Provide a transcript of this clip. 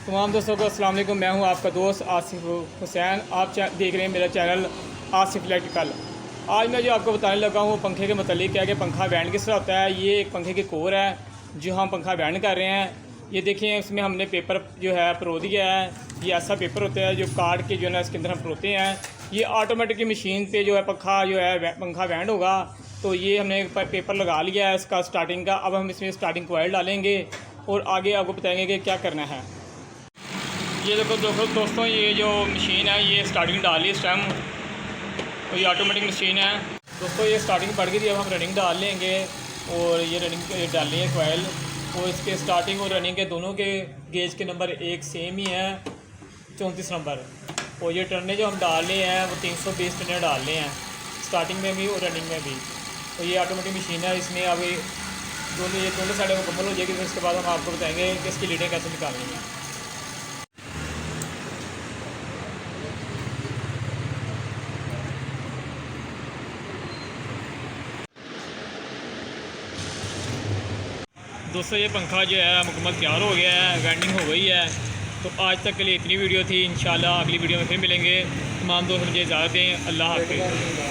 तमाम दोस्तों को अस्सलाम वालेकुम। मैं हूं आपका दोस्त आसिफ हुसैन। आप देख रहे हैं मेरा चैनल आसिफ इलेक्ट्रिकल। आज मैं जो आपको बताने लगा हूँ पंखे के मतलब क्या कि पंखा बैंड किस तरह होता है। ये एक पंखे की कोर है जो हम पंखा बैंड कर रहे हैं। ये देखिए इसमें हमने पेपर जो है परो दिया है। ये ऐसा पेपर होता है जो काट के जो है ना इसके अंदर हम परोते हैं। ये ऑटोमेटिक मशीन पे जो है पंखा जो है पंखा बैंड होगा। तो ये हमने पेपर लगा लिया है इसका स्टार्टिंग का। अब हम इसमें स्टार्टिंग कॉइल डालेंगे और आगे आपको बताएंगे कि क्या करना है। ये देखो दोस्तों, ये जो मशीन है ये स्टार्टिंग डाल ली इस टाइम। तो ये ऑटोमेटिक मशीन है दोस्तों। ये स्टार्टिंग पड़ गई थी, अब हम रनिंग डाल लेंगे और ये रनिंग डाल लेंगे कॉइल। और इसके स्टार्टिंग और रनिंग के दोनों के गेज के नंबर एक सेम ही है, 34 नंबर। और ये टर्ने जो हम डाल रहे हैं वो 320 टर्ने डाल रहे हैं, स्टार्टिंग में भी और रनिंग में भी। तो ये ऑटोमेटिक मशीन है। इसमें अभी दोनों साइडें मुकम्मल हो जाएगी। फिर इसके बाद हम आपको बताएंगे कि इसकी लीडें कैसे निकालनी है। दोस्तों ये पंखा जो है मुकम्मल तैयार हो गया है, वेंडिंग हो गई है। तो आज तक के लिए इतनी वीडियो थी। इंशाल्लाह अगली वीडियो में फिर मिलेंगे। तमाम दोस्त मुझे इजाज़त दें। अल्लाह हाफ़िज़।